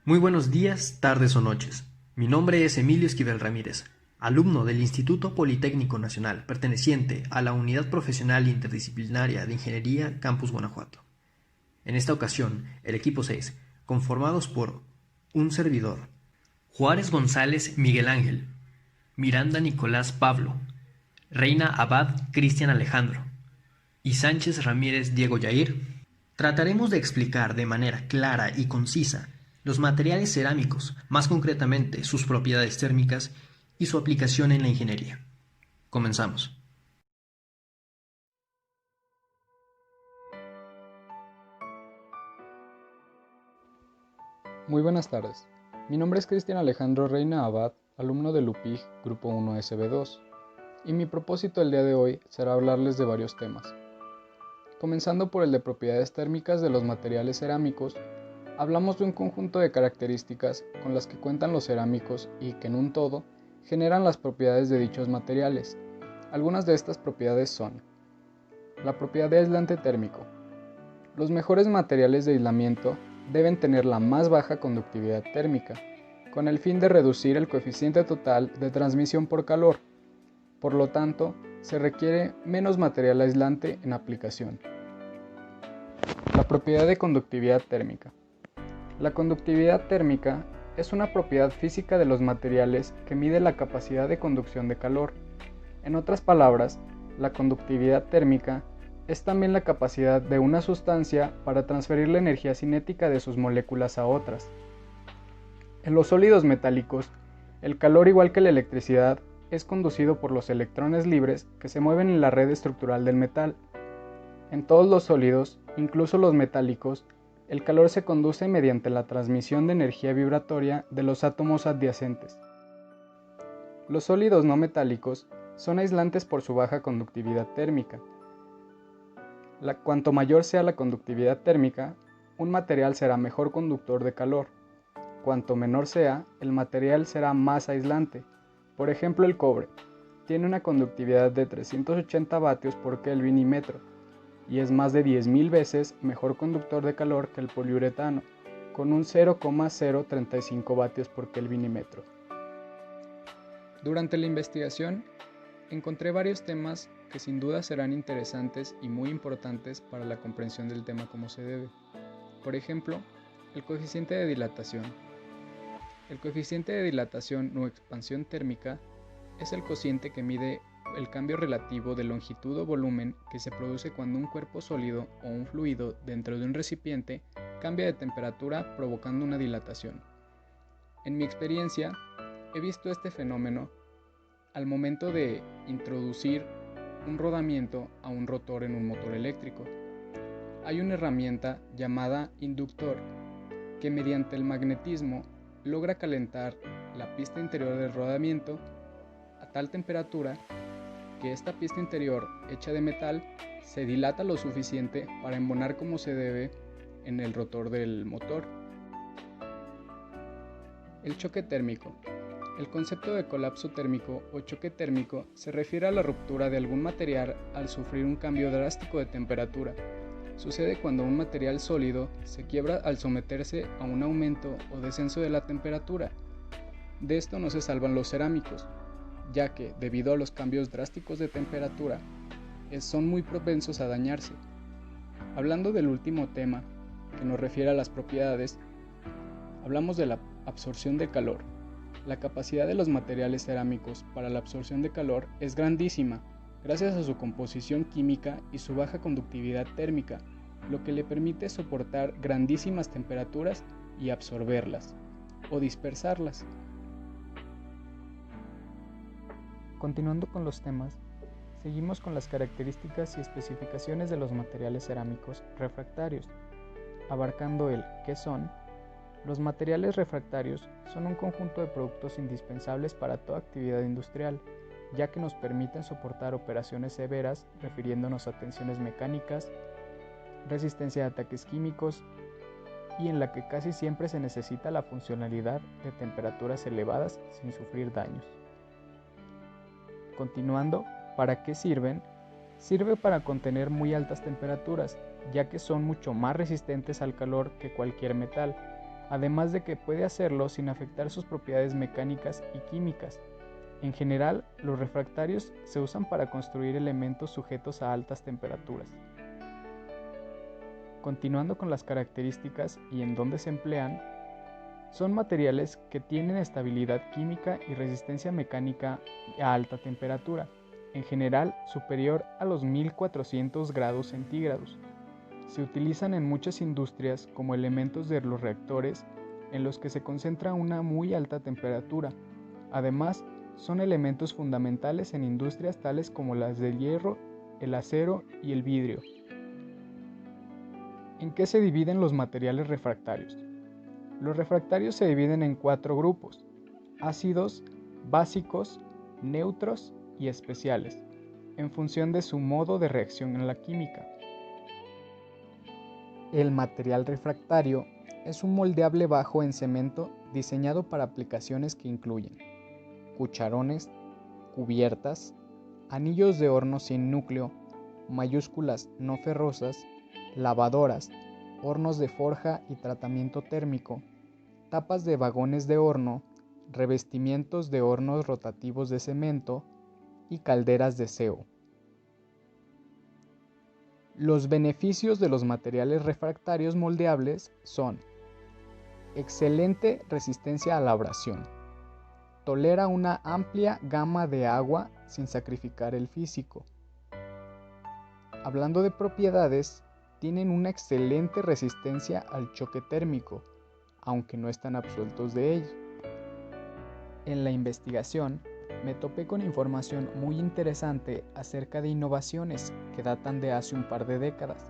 Muy buenos días, tardes o noches. Mi nombre es Emilio Esquivel Ramírez, alumno del Instituto Politécnico Nacional, perteneciente a la Unidad Profesional Interdisciplinaria de Ingeniería Campus Guanajuato. En esta ocasión, el equipo 6, conformados por un servidor, Juárez González Miguel Ángel, Miranda Nicolás Pablo, Reina Abad Cristian Alejandro y Sánchez Ramírez Diego Yair, trataremos de explicar de manera clara y concisa los materiales cerámicos, más concretamente sus propiedades térmicas y su aplicación en la ingeniería. Comenzamos. Muy buenas tardes. Mi nombre es Cristian Alejandro Reina Abad, alumno del UPIG Grupo 1 SB2, y mi propósito el día de hoy será hablarles de varios temas. Comenzando por el de propiedades térmicas de los materiales cerámicos, hablamos de un conjunto de características con las que cuentan los cerámicos y que en un todo generan las propiedades de dichos materiales. Algunas de estas propiedades son: la propiedad de aislante térmico. Los mejores materiales de aislamiento deben tener la más baja conductividad térmica, con el fin de reducir el coeficiente total de transmisión por calor. Por lo tanto, se requiere menos material aislante en aplicación. La propiedad de conductividad térmica. La conductividad térmica es una propiedad física de los materiales que mide la capacidad de conducción de calor. En otras palabras, la conductividad térmica es también la capacidad de una sustancia para transferir la energía cinética de sus moléculas a otras. En los sólidos metálicos, el calor, igual que la electricidad, es conducido por los electrones libres que se mueven en la red estructural del metal. En todos los sólidos, incluso los metálicos, el calor se conduce mediante la transmisión de energía vibratoria de los átomos adyacentes. Los sólidos no metálicos son aislantes por su baja conductividad térmica. Cuanto mayor sea la conductividad térmica, un material será mejor conductor de calor. Cuanto menor sea, el material será más aislante. Por ejemplo, el cobre tiene una conductividad de 380 vatios por Kelvin y metro, y es más de 10.000 veces mejor conductor de calor que el poliuretano, con un 0,035 vatios por Kelvin y metro. Durante la investigación, encontré varios temas que sin duda serán interesantes y muy importantes para la comprensión del tema como se debe. Por ejemplo, el coeficiente de dilatación. El coeficiente de dilatación o expansión térmica es el cociente que mide el cambio relativo de longitud o volumen que se produce cuando un cuerpo sólido o un fluido dentro de un recipiente cambia de temperatura provocando una dilatación. En mi experiencia, he visto este fenómeno al momento de introducir un rodamiento a un rotor en un motor eléctrico. Hay una herramienta llamada inductor que mediante el magnetismo logra calentar la pista interior del rodamiento a tal temperatura que esta pista interior hecha de metal se dilata lo suficiente para embonar como se debe en el rotor del motor. El choque térmico. El concepto de colapso térmico o choque térmico se refiere a la ruptura de algún material al sufrir un cambio drástico de temperatura. Sucede cuando un material sólido se quiebra al someterse a un aumento o descenso de la temperatura. De esto no se salvan los cerámicos, ya que, debido a los cambios drásticos de temperatura, son muy propensos a dañarse. Hablando del último tema, que nos refiere a las propiedades, hablamos de la absorción de calor. La capacidad de los materiales cerámicos para la absorción de calor es grandísima, gracias a su composición química y su baja conductividad térmica, lo que le permite soportar grandísimas temperaturas y absorberlas, o dispersarlas. Continuando con los temas, seguimos con las características y especificaciones de los materiales cerámicos refractarios, abarcando el qué son. Los materiales refractarios son un conjunto de productos indispensables para toda actividad industrial, ya que nos permiten soportar operaciones severas, refiriéndonos a tensiones mecánicas, resistencia a ataques químicos y en la que casi siempre se necesita la funcionalidad de temperaturas elevadas sin sufrir daños. Continuando, ¿para qué sirven? Sirve para contener muy altas temperaturas, ya que son mucho más resistentes al calor que cualquier metal. además de que puede hacerlo sin afectar sus propiedades mecánicas y químicas. En general, los refractarios se usan para construir elementos sujetos a altas temperaturas. Continuando con las características y en dónde se emplean, son materiales que tienen estabilidad química y resistencia mecánica a alta temperatura, en general superior a los 1400 grados centígrados. Se utilizan en muchas industrias como elementos de los reactores en los que se concentra una muy alta temperatura. Además, son elementos fundamentales en industrias tales como las del hierro, el acero y el vidrio. ¿En qué se dividen los materiales refractarios? Los refractarios se dividen en 4 grupos: ácidos, básicos, neutros y especiales, en función de su modo de reacción en la química. El material refractario es un moldeable bajo en cemento diseñado para aplicaciones que incluyen cucharones, cubiertas, anillos de horno sin núcleo, mayúsculas no ferrosas, lavadoras, hornos de forja y tratamiento térmico, tapas de vagones de horno, revestimientos de hornos rotativos de cemento y calderas de seo. Los beneficios de los materiales refractarios moldeables son: excelente resistencia a la abrasión. Tolera una amplia gama de agua sin sacrificar el físico. Hablando de propiedades, tienen una excelente resistencia al choque térmico, aunque no están absueltos de ello. En la investigación, me topé con información muy interesante acerca de innovaciones que datan de hace un par de décadas,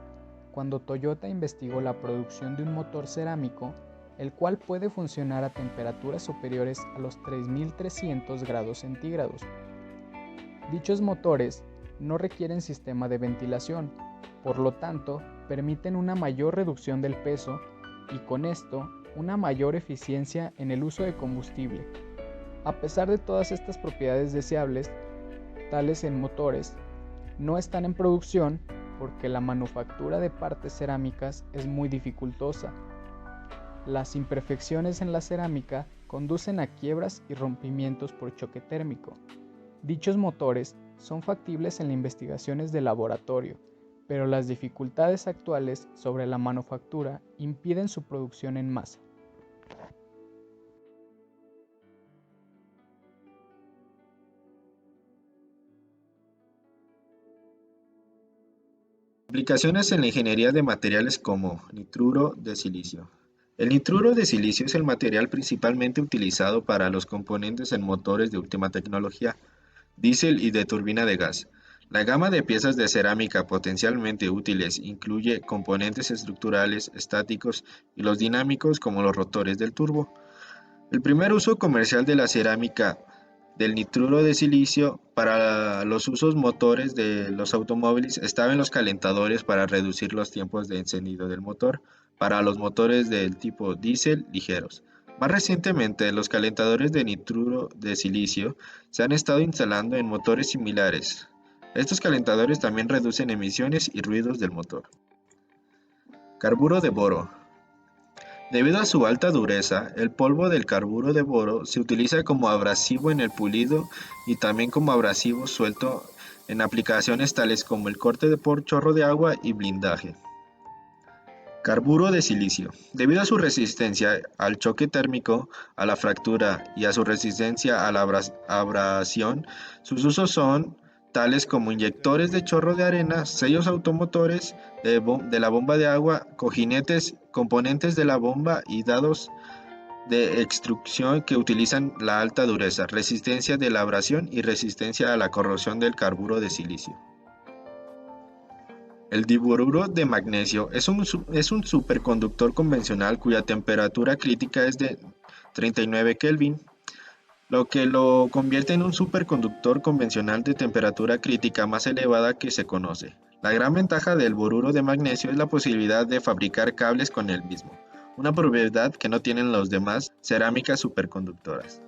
cuando Toyota investigó la producción de un motor cerámico, el cual puede funcionar a temperaturas superiores a los 3300 grados centígrados. Dichos motores no requieren sistema de ventilación, por lo tanto, permiten una mayor reducción del peso y con esto una mayor eficiencia en el uso de combustible. A pesar de todas estas propiedades deseables, tales en motores, no están en producción porque la manufactura de partes cerámicas es muy dificultosa. Las imperfecciones en la cerámica conducen a quiebras y rompimientos por choque térmico. Dichos motores son factibles en las investigaciones de laboratorio, pero las dificultades actuales sobre la manufactura impiden su producción en masa. Aplicaciones en la ingeniería de materiales como nitruro de silicio. El nitruro de silicio es el material principalmente utilizado para los componentes en motores de última tecnología, diésel y de turbina de gas. La gama de piezas de cerámica potencialmente útiles incluye componentes estructurales, estáticos y los dinámicos como los rotores del turbo. El primer uso comercial de la cerámica del nitruro de silicio para los usos motores de los automóviles estaba en los calentadores para reducir los tiempos de encendido del motor para los motores del tipo diésel ligeros. Más recientemente, los calentadores de nitruro de silicio se han estado instalando en motores similares. Estos calentadores también reducen emisiones y ruidos del motor. Carburo de boro. Debido a su alta dureza, el polvo del carburo de boro se utiliza como abrasivo en el pulido y también como abrasivo suelto en aplicaciones tales como el corte por chorro de agua y blindaje. Carburo de silicio. Debido a su resistencia al choque térmico, a la fractura y a su resistencia a la abrasión, sus usos son tales como inyectores de chorro de arena, sellos automotores de la bomba de agua, cojinetes, componentes de la bomba y dados de extrusión que utilizan la alta dureza, resistencia de la abrasión y resistencia a la corrosión del carburo de silicio. El diboruro de magnesio es un superconductor convencional cuya temperatura crítica es de 39 Kelvin, lo que lo convierte en un superconductor convencional de temperatura crítica más elevada que se conoce. La gran ventaja del boruro de magnesio es la posibilidad de fabricar cables con el mismo, una propiedad que no tienen los demás cerámicas superconductoras.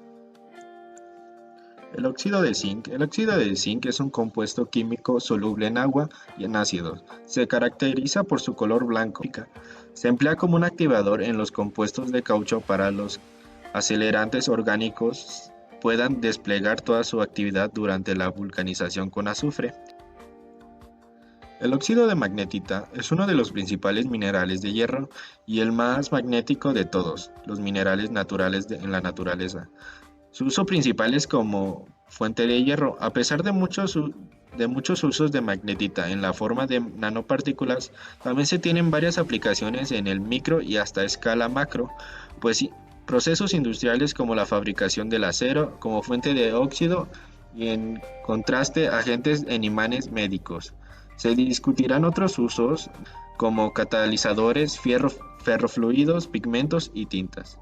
El óxido de zinc. El óxido de zinc es un compuesto químico soluble en agua y en ácidos. Se caracteriza por su color blanco. Se emplea como un activador en los compuestos de caucho para los acelerantes orgánicos puedan desplegar toda su actividad durante la vulcanización con azufre. El óxido de magnetita es uno de los principales minerales de hierro y el más magnético de todos los minerales naturales en la naturaleza. Su uso principal es como fuente de hierro, a pesar de muchos usos de magnetita en la forma de nanopartículas, también se tienen varias aplicaciones en el micro y hasta escala macro, pues sí, procesos industriales como la fabricación del acero como fuente de óxido y en contraste agentes en imanes médicos. Se discutirán otros usos como catalizadores, ferrofluidos, pigmentos y tintas.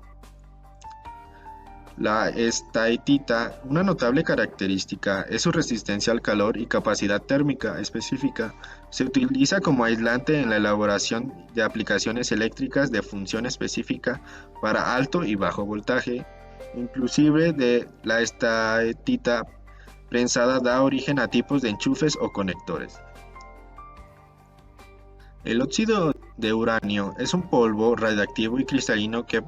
La estaetita, una notable característica es su resistencia al calor y capacidad térmica específica. Se utiliza como aislante en la elaboración de aplicaciones eléctricas de función específica para alto y bajo voltaje. Inclusive de la estaetita prensada da origen a tipos de enchufes o conectores. El óxido de uranio es un polvo radiactivo y cristalino que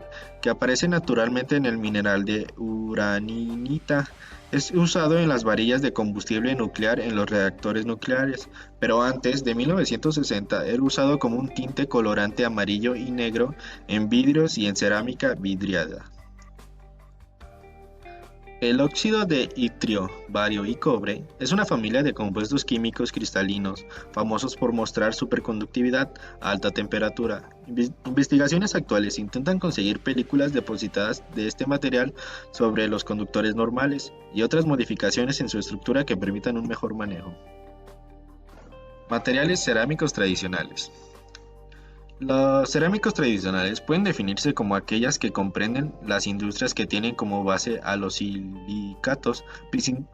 aparece naturalmente en el mineral de uraninita. Es usado en las varillas de combustible nuclear en los reactores nucleares, pero antes de 1960 era usado como un tinte colorante amarillo y negro en vidrios y en cerámica vidriada. El óxido de itrio, bario y cobre es una familia de compuestos químicos cristalinos famosos por mostrar superconductividad a alta temperatura. Investigaciones actuales intentan conseguir películas depositadas de este material sobre los conductores normales y otras modificaciones en su estructura que permitan un mejor manejo. Materiales cerámicos tradicionales. Los cerámicos tradicionales pueden definirse como aquellas que comprenden las industrias que tienen como base a los silicatos,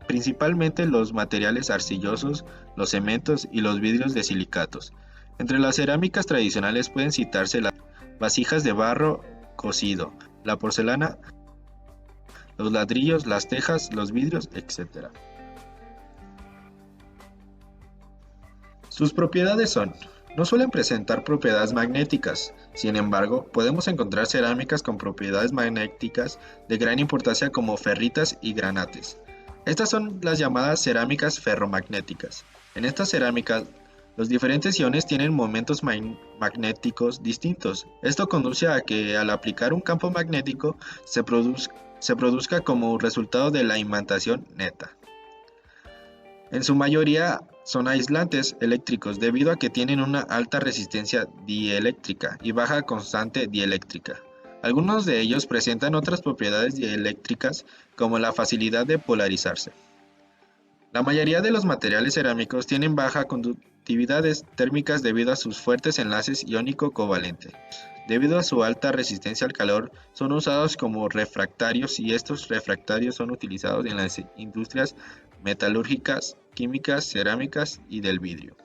principalmente los materiales arcillosos, los cementos y los vidrios de silicatos. Entre las cerámicas tradicionales pueden citarse las vasijas de barro cocido, la porcelana, los ladrillos, las tejas, los vidrios, etc. Sus propiedades son: no suelen presentar propiedades magnéticas, sin embargo, podemos encontrar cerámicas con propiedades magnéticas de gran importancia como ferritas y granates. Estas son las llamadas cerámicas ferromagnéticas. En estas cerámicas, los diferentes iones tienen momentos magnéticos distintos. Esto conduce a que al aplicar un campo magnético se produzca como resultado de la imantación neta. En su mayoría son aislantes eléctricos debido a que tienen una alta resistencia dieléctrica y baja constante dieléctrica. Algunos de ellos presentan otras propiedades dieléctricas como la facilidad de polarizarse. La mayoría de los materiales cerámicos tienen baja conductividades térmicas debido a sus fuertes enlaces iónico-covalente. Debido a su alta resistencia al calor, son usados como refractarios y estos refractarios son utilizados en las industrias metalúrgicas, químicas, cerámicas y del vidrio.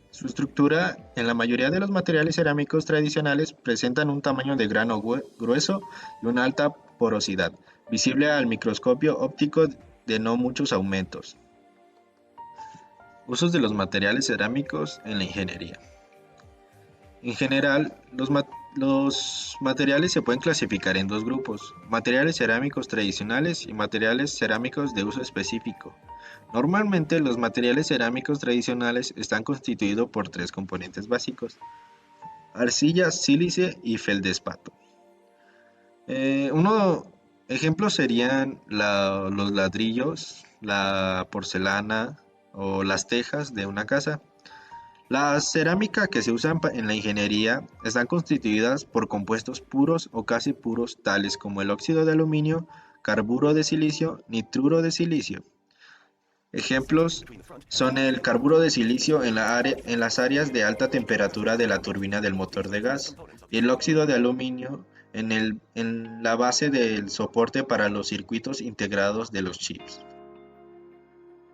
Su estructura en la mayoría de los materiales cerámicos tradicionales presentan un tamaño de grano grueso y una alta porosidad, visible al microscopio óptico de no muchos aumentos. Usos de los materiales cerámicos en la ingeniería. En general, los materiales se pueden clasificar en dos grupos: materiales cerámicos tradicionales y materiales cerámicos de uso específico. Normalmente, los materiales cerámicos tradicionales están constituidos por tres componentes básicos: arcilla, sílice y feldespato. Ejemplos serían los ladrillos, la porcelana o las tejas de una casa. La cerámica que se usa en la ingeniería están constituidas por compuestos puros o casi puros tales como el óxido de aluminio, carburo de silicio, nitruro de silicio. Ejemplos son el carburo de silicio en las áreas de alta temperatura de la turbina del motor de gas y el óxido de aluminio en la base del soporte para los circuitos integrados de los chips.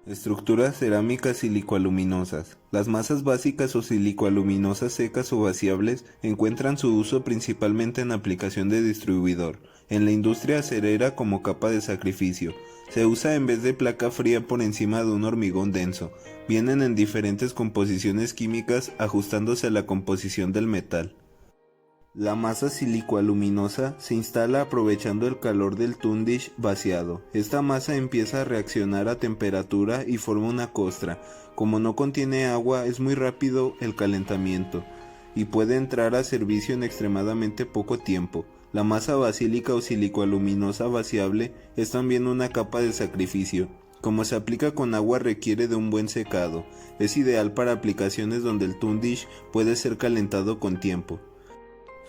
Estructuras cerámicas silicoaluminosas. Las masas básicas o silicoaluminosas secas o vaciables encuentran su uso principalmente en aplicación de distribuidor, en la industria acerera como capa de sacrificio, Se usa en vez de placa fría por encima de un hormigón denso. Vienen en diferentes composiciones químicas ajustándose a la composición del metal. La masa silicoaluminosa se instala aprovechando el calor del tundish vaciado. Esta masa empieza a reaccionar a temperatura y forma una costra. Como no contiene agua, es muy rápido el calentamiento y puede entrar a servicio en extremadamente poco tiempo. La masa basílica o silicoaluminosa vaciable es también una capa de sacrificio. Como se aplica con agua, requiere de un buen secado. Es ideal para aplicaciones donde el tundish puede ser calentado con tiempo.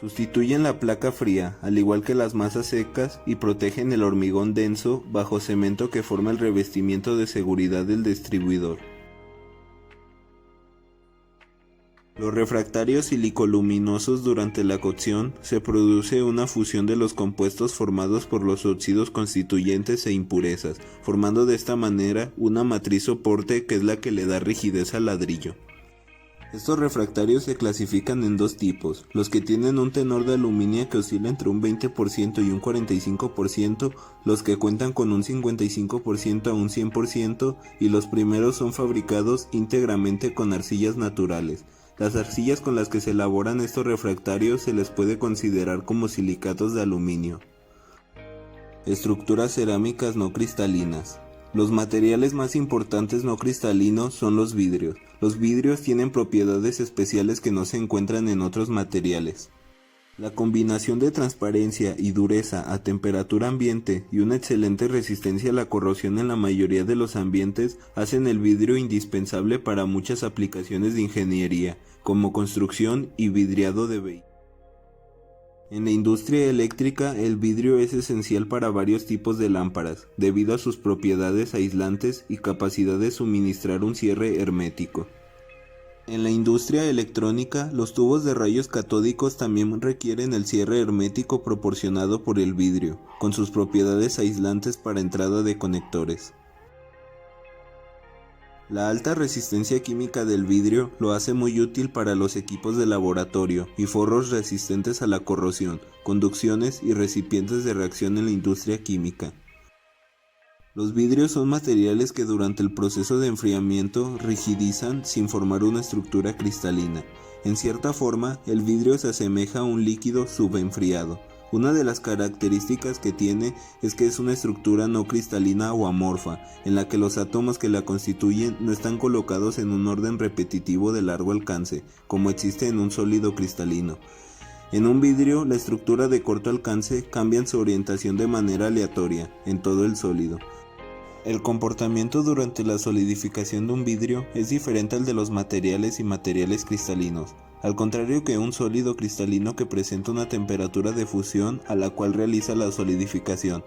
Sustituyen la placa fría, al igual que las masas secas, y protegen el hormigón denso bajo cemento que forma el revestimiento de seguridad del distribuidor. Los refractarios silicoluminosos. Durante la cocción se produce una fusión de los compuestos formados por los óxidos constituyentes e impurezas, formando de esta manera una matriz soporte que es la que le da rigidez al ladrillo. Estos refractarios se clasifican en dos tipos: los que tienen un tenor de aluminio que oscila entre un 20% y un 45%, los que cuentan con un 55% a un 100%, y los primeros son fabricados íntegramente con arcillas naturales. Las arcillas con las que se elaboran estos refractarios se les puede considerar como silicatos de aluminio. Estructuras cerámicas no cristalinas. Los materiales más importantes no cristalinos son los vidrios. Los vidrios tienen propiedades especiales que no se encuentran en otros materiales. La combinación de transparencia y dureza a temperatura ambiente y una excelente resistencia a la corrosión en la mayoría de los ambientes hacen el vidrio indispensable para muchas aplicaciones de ingeniería, como construcción y vidriado de vehículos. En la industria eléctrica, el vidrio es esencial para varios tipos de lámparas, debido a sus propiedades aislantes y capacidad de suministrar un cierre hermético. En la industria electrónica, los tubos de rayos catódicos también requieren el cierre hermético proporcionado por el vidrio, con sus propiedades aislantes para entrada de conectores. La alta resistencia química del vidrio lo hace muy útil para los equipos de laboratorio y forros resistentes a la corrosión, conducciones y recipientes de reacción en la industria química. Los vidrios son materiales que durante el proceso de enfriamiento rigidizan sin formar una estructura cristalina. En cierta forma, el vidrio se asemeja a un líquido subenfriado. Una de las características que tiene es que es una estructura no cristalina o amorfa, en la que los átomos que la constituyen no están colocados en un orden repetitivo de largo alcance, como existe en un sólido cristalino. En un vidrio, la estructura de corto alcance cambia su orientación de manera aleatoria en todo el sólido. El comportamiento durante la solidificación de un vidrio es diferente al de los materiales y materiales cristalinos, al contrario que un sólido cristalino que presenta una temperatura de fusión a la cual realiza la solidificación.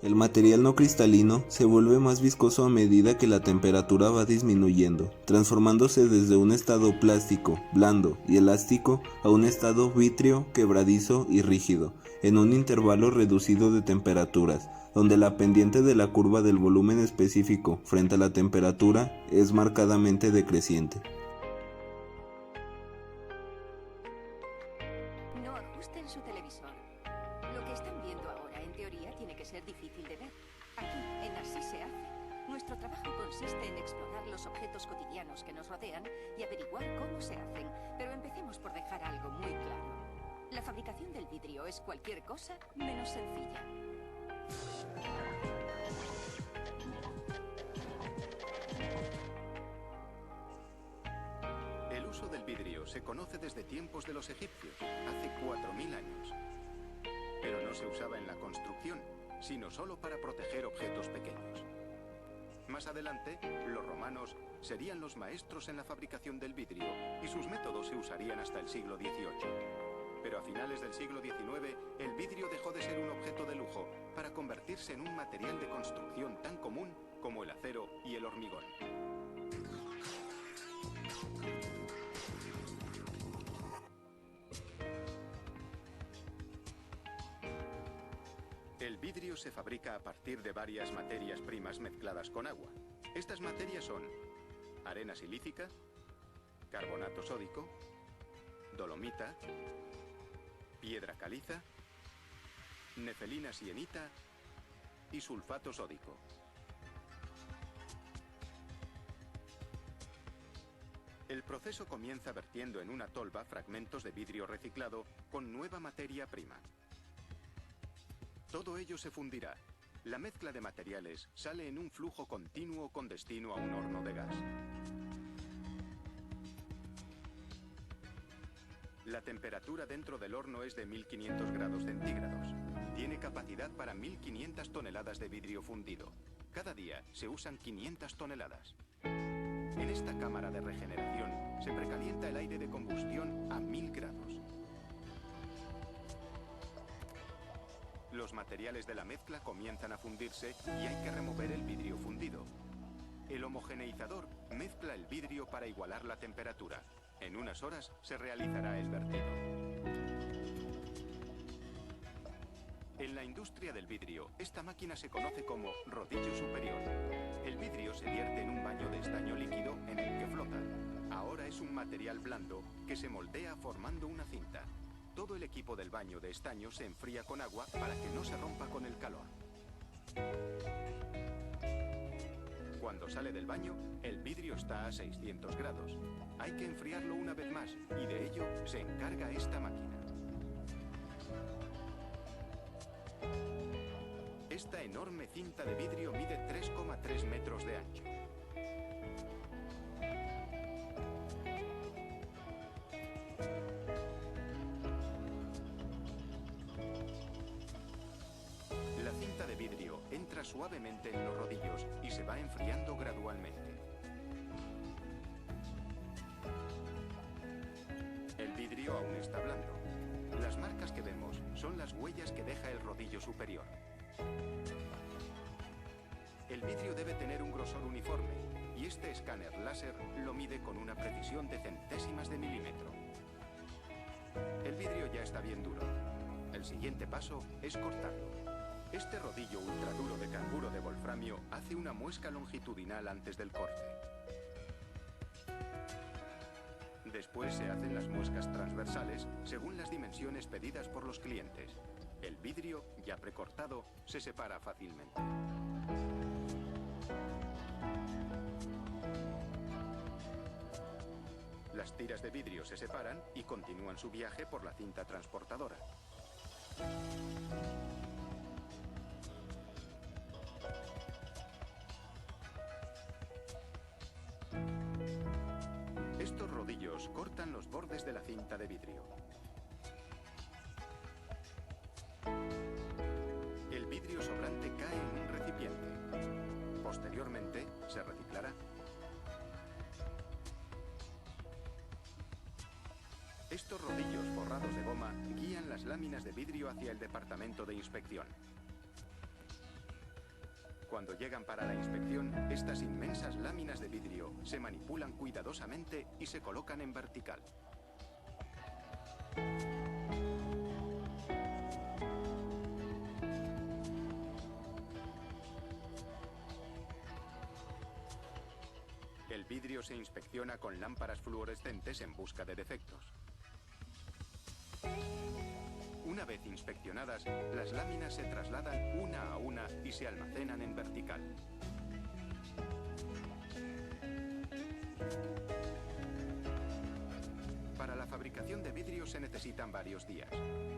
El material no cristalino se vuelve más viscoso a medida que la temperatura va disminuyendo, transformándose desde un estado plástico, blando y elástico a un estado vítreo, quebradizo y rígido, en un intervalo reducido de temperaturas, donde la pendiente de la curva del volumen específico frente a la temperatura es marcadamente decreciente. No ajusten su televisor. Lo que están viendo ahora, en teoría, tiene que ser difícil de ver. Aquí, en Así se hace, nuestro trabajo consiste en explorar los objetos cotidianos que nos rodean y averiguar cómo se hacen. Pero empecemos por dejar algo muy claro. La fabricación del vidrio es cualquier cosa menos sencilla. El uso del vidrio se conoce desde tiempos de los egipcios, hace 4000 años. Pero no se usaba en la construcción, sino solo para proteger objetos pequeños. Más adelante, los romanos serían los maestros en la fabricación del vidrio y sus métodos se usarían hasta el siglo XVIII. Pero a finales del siglo XIX, el vidrio dejó de ser un objeto de lujo para convertirse en un material de construcción tan común como el acero y el hormigón. El vidrio se fabrica a partir de varias materias primas mezcladas con agua. Estas materias son arena silícica, carbonato sódico, dolomita, piedra caliza, nefelina sienita y sulfato sódico. El proceso comienza vertiendo en una tolva fragmentos de vidrio reciclado con nueva materia prima. Todo ello se fundirá. La mezcla de materiales sale en un flujo continuo con destino a un horno de gas. La temperatura dentro del horno es de 1500 grados centígrados. Tiene capacidad para 1500 toneladas de vidrio fundido. Cada día se usan 500 toneladas. En esta cámara de regeneración se precalienta el aire de combustión a 1000 grados. Los materiales de la mezcla comienzan a fundirse y hay que remover el vidrio fundido. El homogeneizador mezcla el vidrio para igualar la temperatura. En unas horas se realizará el vertido. En la industria del vidrio, esta máquina se conoce como rodillo superior. El vidrio se vierte en un baño de estaño líquido en el que flota. Ahora es un material blando que se moldea formando una cinta. Todo el equipo del baño de estaño se enfría con agua para que no se rompa con el calor. Cuando sale del baño, el vidrio está a 600 grados. Hay que enfriarlo una vez más y de ello se encarga esta máquina. Esta enorme cinta de vidrio mide 3,3 metros de ancho. La cinta de vidrio entra suavemente en los rodillos y se va enfriando gradualmente. El vidrio aún está blando. Las marcas que vemos son las huellas que deja el rodillo superior. El vidrio debe tener un grosor uniforme y este escáner láser lo mide con una precisión de centésimas de milímetro. El vidrio ya está bien duro. El siguiente paso es cortarlo. Este rodillo ultraduro de canguro de wolframio hace una muesca longitudinal antes del corte. Después se hacen las muescas transversales según las dimensiones pedidas por los clientes. El vidrio, ya precortado, se separa fácilmente. Las tiras de vidrio se separan y continúan su viaje por la cinta transportadora. Estos rodillos cortan los bordes de la cinta de vidrio. El vidrio sobrante cae en un recipiente. Posteriormente, se reciclará. Estos rodillos forrados de goma guían las láminas de vidrio hacia el departamento de inspección. Cuando llegan para la inspección, estas inmensas láminas de vidrio se manipulan cuidadosamente y se colocan en vertical. El vidrio se inspecciona con lámparas fluorescentes en busca de defectos. Una vez inspeccionadas, las láminas se trasladan una a una y se almacenan en vertical. Para la fabricación de vidrio se necesitan varios días.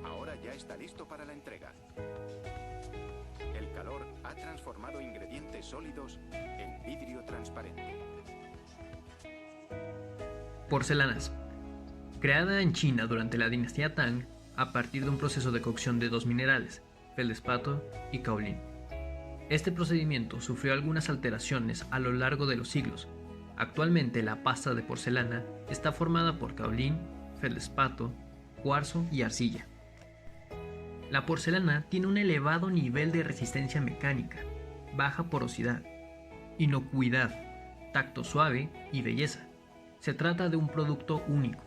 Ahora ya está listo para la entrega. El calor ha transformado ingredientes sólidos en vidrio transparente. Porcelanas. Creada en China durante la dinastía Tang, a partir de un proceso de cocción de dos minerales, feldespato y caolín. Este procedimiento sufrió algunas alteraciones a lo largo de los siglos. Actualmente la pasta de porcelana está formada por caolín, feldespato, cuarzo y arcilla. La porcelana tiene un elevado nivel de resistencia mecánica, baja porosidad, inocuidad, tacto suave y belleza. Se trata de un producto único,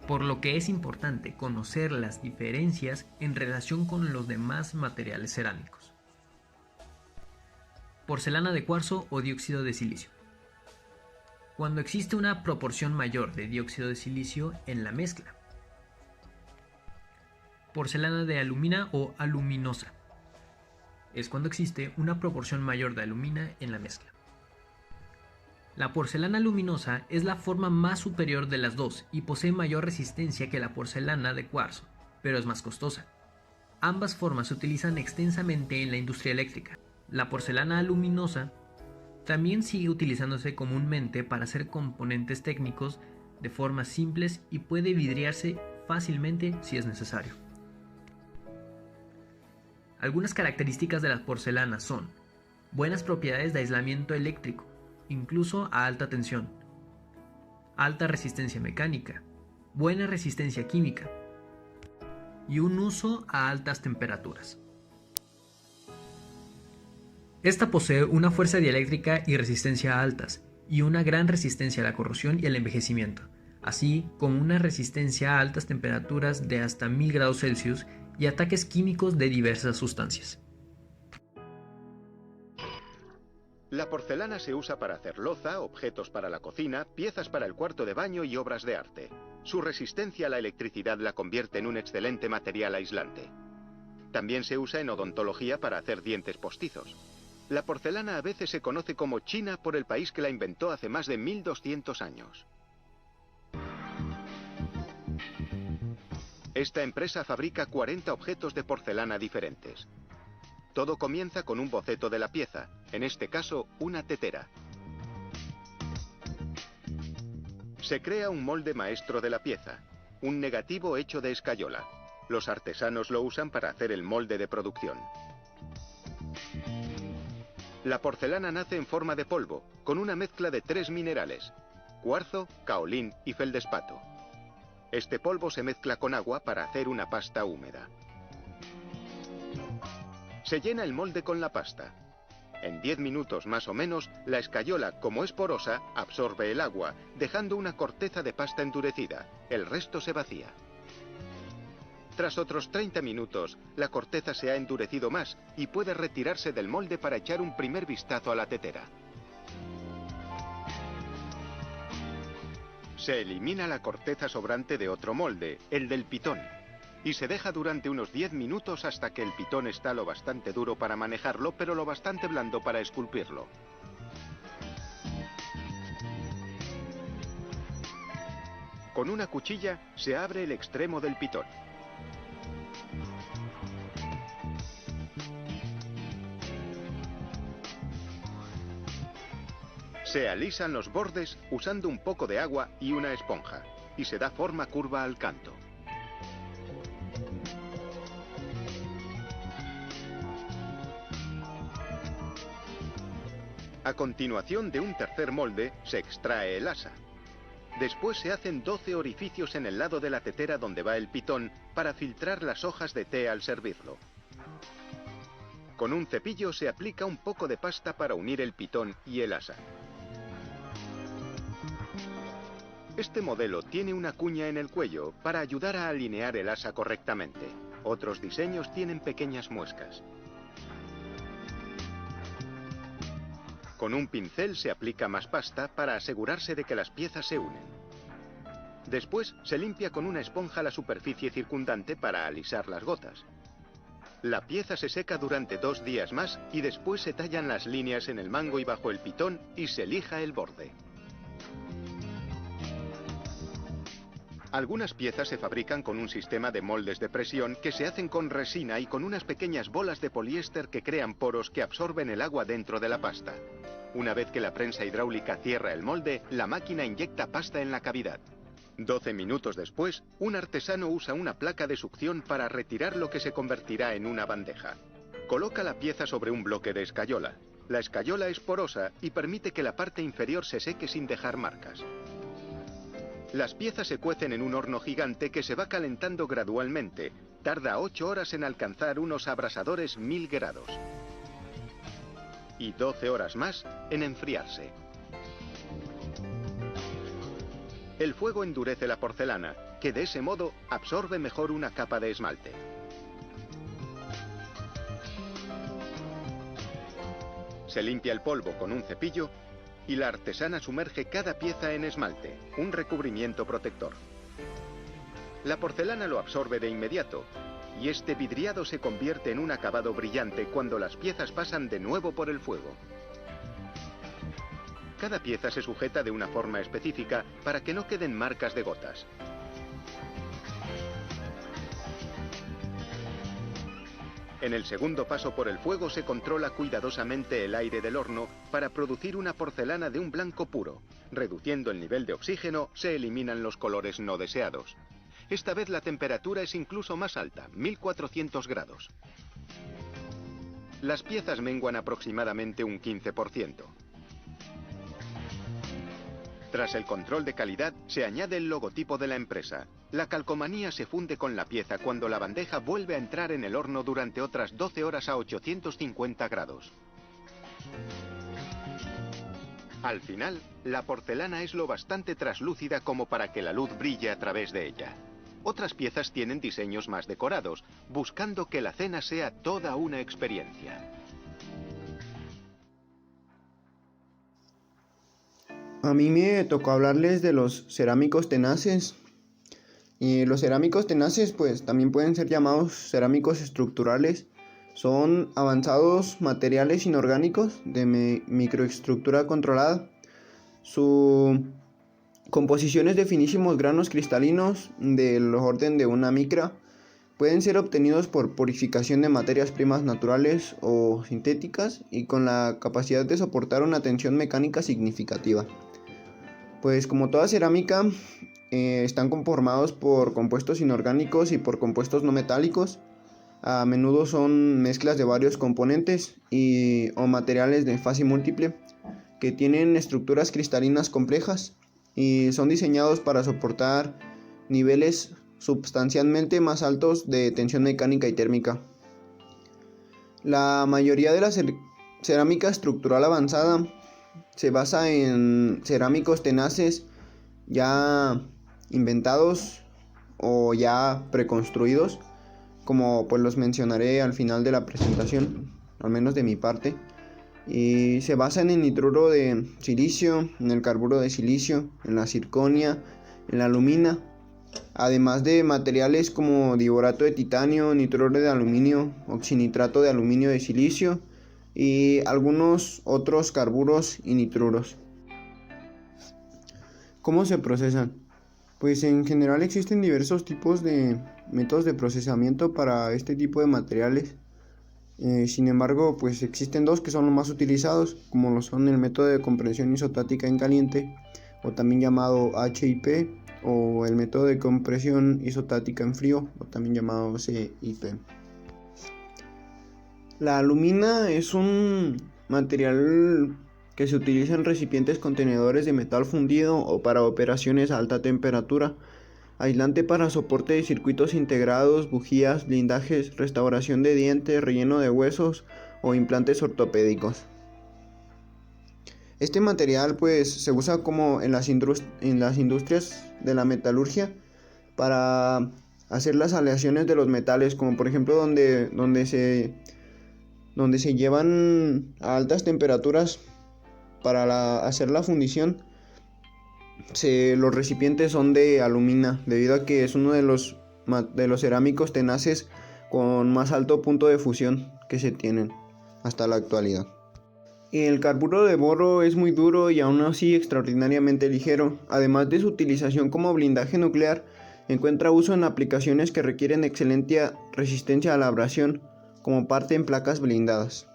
por lo que es importante conocer las diferencias en relación con los demás materiales cerámicos. Porcelana de cuarzo o dióxido de silicio. Cuando existe una proporción mayor de dióxido de silicio en la mezcla. Porcelana de alumina o aluminosa. es cuando existe una proporción mayor de alumina en la mezcla. La porcelana luminosa es la forma más superior de las dos y posee mayor resistencia que la porcelana de cuarzo, pero es más costosa. Ambas formas se utilizan extensamente en la industria eléctrica. La porcelana luminosa también sigue utilizándose comúnmente para hacer componentes técnicos de formas simples y puede vidriarse fácilmente si es necesario. Algunas características de la porcelana son buenas propiedades de aislamiento eléctrico, incluso a alta tensión, alta resistencia mecánica, buena resistencia química y un uso a altas temperaturas. Esta posee una fuerza dieléctrica y resistencia altas y una gran resistencia a la corrosión y al envejecimiento, así como una resistencia a altas temperaturas de hasta 1000 grados Celsius y ataques químicos de diversas sustancias. La porcelana se usa para hacer loza, objetos para la cocina, piezas para el cuarto de baño y obras de arte. Su resistencia a la electricidad la convierte en un excelente material aislante. También se usa en odontología para hacer dientes postizos. La porcelana a veces se conoce como China por el país que la inventó hace más de 1200 años. Esta empresa fabrica 40 objetos de porcelana diferentes. Todo comienza con un boceto de la pieza, en este caso una tetera. Se crea un molde maestro de la pieza, un negativo hecho de escayola. Los artesanos lo usan para hacer el molde de producción. La porcelana nace en forma de polvo, con una mezcla de 3 minerales: cuarzo, caolín y feldespato. Este polvo se mezcla con agua para hacer una pasta húmeda. Se llena el molde con la pasta. En 10 minutos más o menos, la escayola, como es porosa, absorbe el agua, dejando una corteza de pasta endurecida. El resto se vacía. Tras otros 30 minutos, la corteza se ha endurecido más y puede retirarse del molde para echar un primer vistazo a la tetera. Se elimina la corteza sobrante de otro molde, el del pitón, y se deja durante unos 10 minutos hasta que el pitón está lo bastante duro para manejarlo, pero lo bastante blando para esculpirlo. Con una cuchilla se abre el extremo del pitón. Se alisan los bordes usando un poco de agua y una esponja, y se da forma curva al canto. A continuación de un tercer molde se extrae el asa. Después se hacen 12 orificios en el lado de la tetera donde va el pitón para filtrar las hojas de té al servirlo. Con un cepillo se aplica un poco de pasta para unir el pitón y el asa. Este modelo tiene una cuña en el cuello para ayudar a alinear el asa correctamente. Otros diseños tienen pequeñas muescas. Con un pincel se aplica más pasta para asegurarse de que las piezas se unen. Después se limpia con una esponja la superficie circundante para alisar las gotas. La pieza se seca durante 2 días más y después se tallan las líneas en el mango y bajo el pitón y se lija el borde. Algunas piezas se fabrican con un sistema de moldes de presión que se hacen con resina y con unas pequeñas bolas de poliéster que crean poros que absorben el agua dentro de la pasta. Una vez que la prensa hidráulica cierra el molde, la máquina inyecta pasta en la cavidad. 12 minutos después, un artesano usa una placa de succión para retirar lo que se convertirá en una bandeja. Coloca la pieza sobre un bloque de escayola. La escayola es porosa y permite que la parte inferior se seque sin dejar marcas. Las piezas se cuecen en un horno gigante que se va calentando gradualmente. Tarda 8 horas en alcanzar unos abrasadores 1000 grados. Y 12 horas más en enfriarse. El fuego endurece la porcelana, que de ese modo absorbe mejor una capa de esmalte. Se limpia el polvo con un cepillo y la artesana sumerge cada pieza en esmalte, un recubrimiento protector. La porcelana lo absorbe de inmediato y este vidriado se convierte en un acabado brillante cuando las piezas pasan de nuevo por el fuego. Cada pieza se sujeta de una forma específica para que no queden marcas de gotas. En el segundo paso por el fuego se controla cuidadosamente el aire del horno para producir una porcelana de un blanco puro. Reduciendo el nivel de oxígeno, se eliminan los colores no deseados. Esta vez la temperatura es incluso más alta, 1400 grados. Las piezas menguan aproximadamente un 15%. Tras el control de calidad, se añade el logotipo de la empresa. La calcomanía se funde con la pieza cuando la bandeja vuelve a entrar en el horno durante otras 12 horas a 850 grados. Al final, la porcelana es lo bastante traslúcida como para que la luz brille a través de ella. Otras piezas tienen diseños más decorados, buscando que la cena sea toda una experiencia. A mí me tocó hablarles de los cerámicos tenaces. Y los cerámicos tenaces pues también pueden ser llamados cerámicos estructurales. Son avanzados materiales inorgánicos de microestructura controlada. Su composición es de finísimos granos cristalinos del orden de una micra. Pueden ser obtenidos por purificación de materias primas naturales o sintéticas y con la capacidad de soportar una tensión mecánica significativa. Pues como toda cerámica, están conformados por compuestos inorgánicos y por compuestos no metálicos. A menudo son mezclas de varios componentes o materiales de fase múltiple que tienen estructuras cristalinas complejas y son diseñados para soportar niveles sustancialmente más altos de tensión mecánica y térmica. La mayoría de la cerámica estructural avanzada se basa en cerámicos tenaces ya inventados o ya preconstruidos, como pues los mencionaré al final de la presentación, al menos de mi parte. Y se basan en nitruro de silicio, en el carburo de silicio, en la zirconia, en la alumina, además de materiales como diborato de titanio, nitruro de aluminio, oxinitrato de aluminio de silicio y algunos otros carburos y nitruros. ¿Cómo se procesan? Pues en general existen diversos tipos de métodos de procesamiento para este tipo de materiales. Sin embargo, pues existen dos que son los más utilizados, como lo son el método de compresión isotática en caliente, o también llamado HIP, o el método de compresión isotática en frío, o también llamado CIP. La alumina es un material que se utiliza en recipientes contenedores de metal fundido o para operaciones a alta temperatura, aislante para soporte de circuitos integrados, bujías, blindajes, restauración de dientes, relleno de huesos o implantes ortopédicos. Este material pues se usa como en las industrias de la metalurgia para hacer las aleaciones de los metales, como por ejemplo donde se llevan a altas temperaturas para hacer la fundición. Los recipientes son de alumina, debido a que es uno de los cerámicos tenaces con más alto punto de fusión que se tienen hasta la actualidad. El carburo de boro es muy duro y aún así extraordinariamente ligero. Además de su utilización como blindaje nuclear, encuentra uso en aplicaciones que requieren excelente resistencia a la abrasión, como parte en placas blindadas.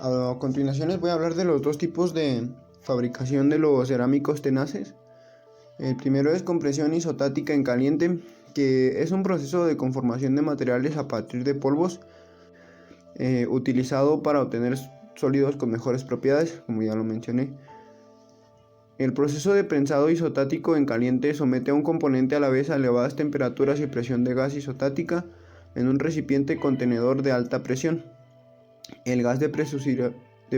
A continuación les voy a hablar de los dos tipos de fabricación de los cerámicos tenaces. El primero es compresión isotática en caliente, que es un proceso de conformación de materiales a partir de polvos, utilizado para obtener sólidos con mejores propiedades, como ya lo mencioné. El proceso de prensado isotático en caliente somete a un componente a la vez a elevadas temperaturas y presión de gas isotática en un recipiente contenedor de alta presión. El gas de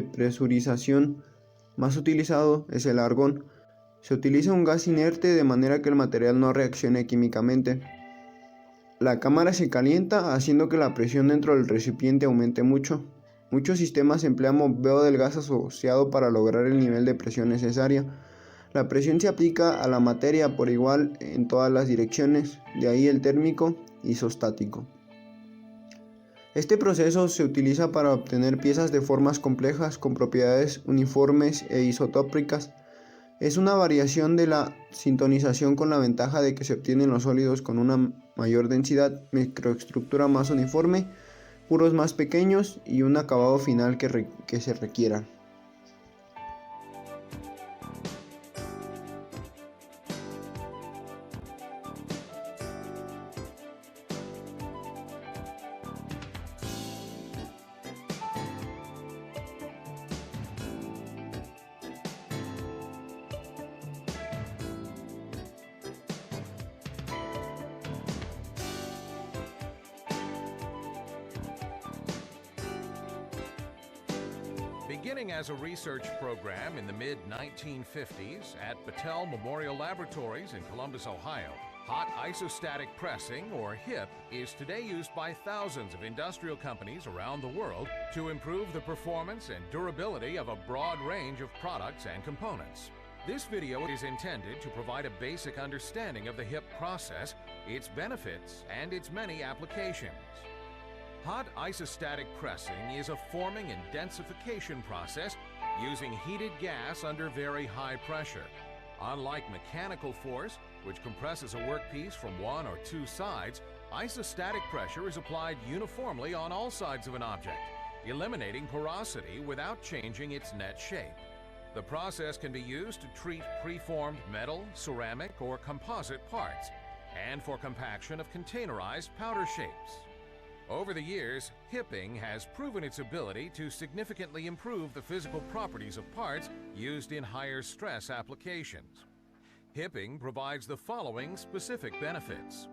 presurización más utilizado es el argón. Se utiliza un gas inerte de manera que el material no reaccione químicamente. La cámara se calienta haciendo que la presión dentro del recipiente aumente mucho. Muchos sistemas emplean bombeo del gas asociado para lograr el nivel de presión necesaria. La presión se aplica a la materia por igual en todas las direcciones, de ahí el térmico isostático. Este proceso se utiliza para obtener piezas de formas complejas con propiedades uniformes e isotópicas. Es una variación de la sintonización con la ventaja de que se obtienen los sólidos con una mayor densidad, microestructura más uniforme, puros más pequeños y un acabado final que se requiera. Beginning as a research program in the mid-1950s at Battelle Memorial Laboratories in Columbus, Ohio, hot isostatic pressing, or HIP, is today used by thousands of industrial companies around the world to improve the performance and durability of a broad range of products and components. This video is intended to provide a basic understanding of the HIP process, its benefits, and its many applications. Hot isostatic pressing is a forming and densification process using heated gas under very high pressure. Unlike mechanical force, which compresses a workpiece from one or two sides, isostatic pressure is applied uniformly on all sides of an object, eliminating porosity without changing its net shape. The process can be used to treat preformed metal, ceramic, or composite parts, and for compaction of containerized powder shapes. Over the years, hipping has proven its ability to significantly improve the physical properties of parts used in higher stress applications. Hipping provides the following specific benefits: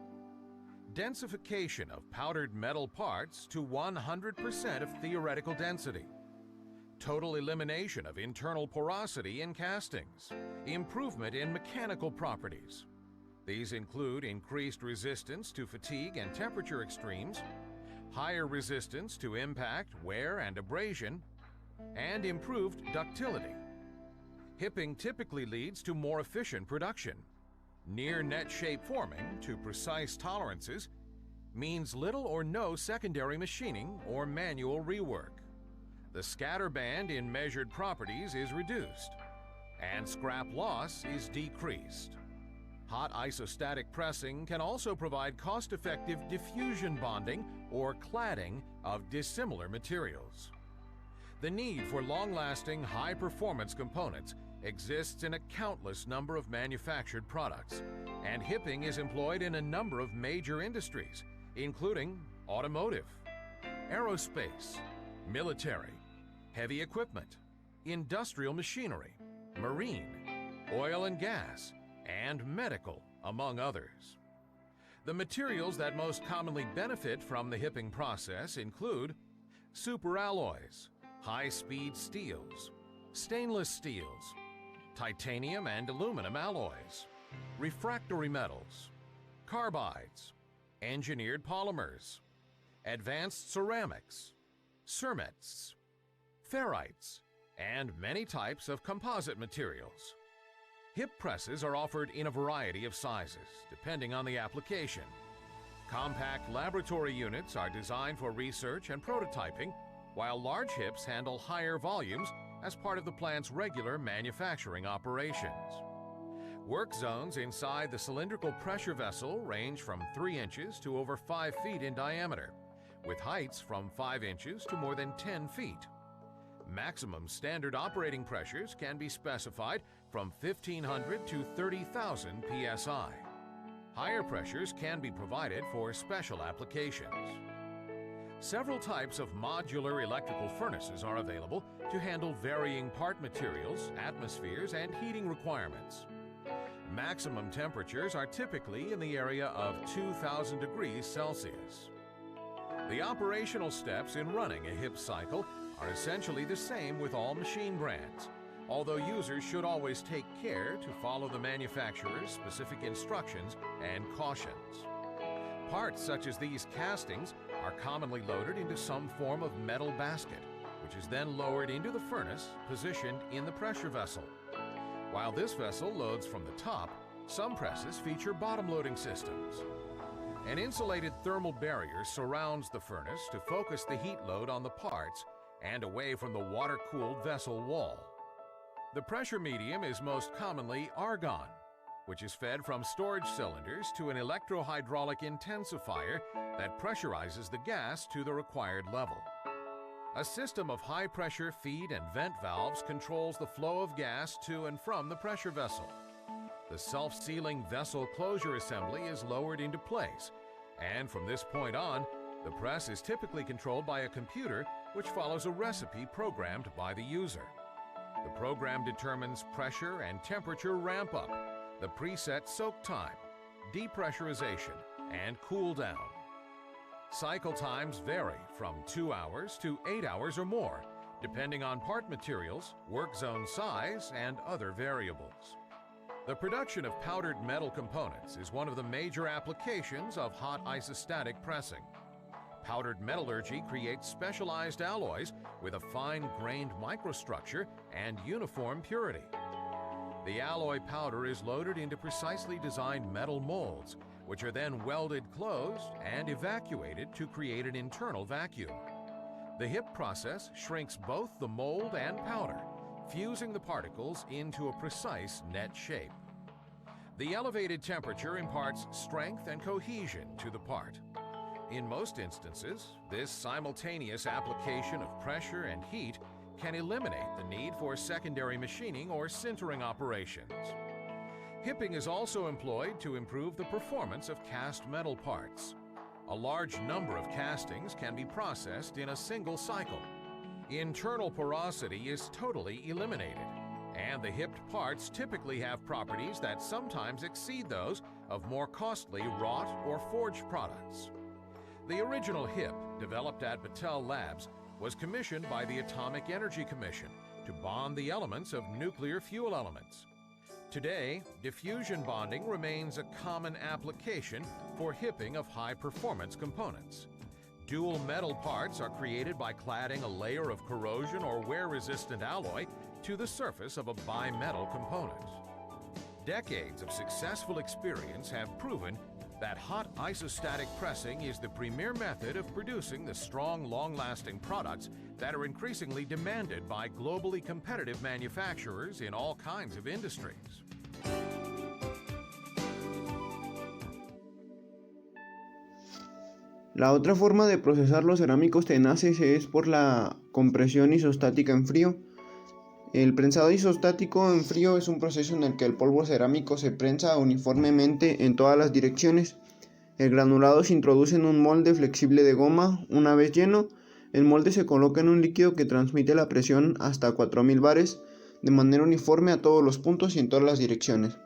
densification of powdered metal parts to 100% of theoretical density, total elimination of internal porosity in castings, improvement in mechanical properties. These include increased resistance to fatigue and temperature extremes, higher resistance to impact, wear, and abrasion, and improved ductility. Hipping typically leads to more efficient production. Near net shape forming to precise tolerances means little or no secondary machining or manual rework. The scatter band in measured properties is reduced, and scrap loss is decreased. Hot isostatic pressing can also provide cost-effective diffusion bonding or cladding of dissimilar materials. The need for long-lasting, high-performance components exists in a countless number of manufactured products, and hipping is employed in a number of major industries, including automotive, aerospace, military, heavy equipment, industrial machinery, marine, oil and gas, and medical, among others. The materials that most commonly benefit from the hipping process include superalloys, high-speed steels, stainless steels, titanium and aluminum alloys, refractory metals, carbides, engineered polymers, advanced ceramics, cermets, ferrites, and many types of composite materials. HIP presses are offered in a variety of sizes, depending on the application. Compact laboratory units are designed for research and prototyping, while large HIPs handle higher volumes as part of the plant's regular manufacturing operations. Work zones inside the cylindrical pressure vessel range from 3 inches to over 5 feet in diameter, with heights from 5 inches to more than 10 feet. Maximum standard operating pressures can be specified from 1,500 to 30,000 psi. Higher pressures can be provided for special applications. Several types of modular electrical furnaces are available to handle varying part materials, atmospheres, and heating requirements. Maximum temperatures are typically in the area of 2,000 degrees Celsius. The operational steps in running a HIP cycle are essentially the same with all machine brands, although users should always take care to follow the manufacturer's specific instructions and cautions. Parts such as these castings are commonly loaded into some form of metal basket, which is then lowered into the furnace positioned in the pressure vessel. While this vessel loads from the top, some presses feature bottom-loading systems. An insulated thermal barrier surrounds the furnace to focus the heat load on the parts and away from the water-cooled vessel wall. The pressure medium is most commonly argon, which is fed from storage cylinders to an electrohydraulic intensifier that pressurizes the gas to the required level. A system of high-pressure feed and vent valves controls the flow of gas to and from the pressure vessel. The self-sealing vessel closure assembly is lowered into place, and from this point on, the press is typically controlled by a computer which follows a recipe programmed by the user. The program determines pressure and temperature ramp-up, the preset soak time, depressurization, and cool down. Cycle times vary from 2 hours to 8 hours or more, depending on part materials, work zone size, and other variables. The production of powdered metal components is one of the major applications of hot isostatic pressing. Powdered metallurgy creates specialized alloys with a fine-grained microstructure and uniform purity. The alloy powder is loaded into precisely designed metal molds, which are then welded closed and evacuated to create an internal vacuum. The HIP process shrinks both the mold and powder, fusing the particles into a precise net shape. The elevated temperature imparts strength and cohesion to the part. In most instances, this simultaneous application of pressure and heat can eliminate the need for secondary machining or sintering operations. Hipping is also employed to improve the performance of cast metal parts. A large number of castings can be processed in a single cycle. Internal porosity is totally eliminated, and the hipped parts typically have properties that sometimes exceed those of more costly wrought or forged products. The original HIP, developed at Battelle Labs, was commissioned by the Atomic Energy Commission to bond the elements of nuclear fuel elements. Today, diffusion bonding remains a common application for hipping of high-performance components. Dual metal parts are created by cladding a layer of corrosion or wear-resistant alloy to the surface of a bimetal component. Decades of successful experience have proven that hot isostatic pressing is the premier method of producing the strong, long-lasting products that are increasingly demanded by globally competitive manufacturers in all kinds of industries. La otra forma de procesar los cerámicos tenaces es por la compresión isostática en frío. El prensado isostático en frío es un proceso en el que el polvo cerámico se prensa uniformemente en todas las direcciones. El granulado se introduce en un molde flexible de goma. Una vez lleno, el molde se coloca en un líquido que transmite la presión hasta 4000 bares de manera uniforme a todos los puntos y en todas las direcciones.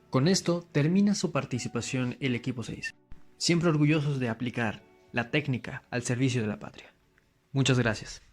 Con esto termina su participación el equipo 6, siempre orgullosos de aplicar la técnica al servicio de la patria. Muchas gracias.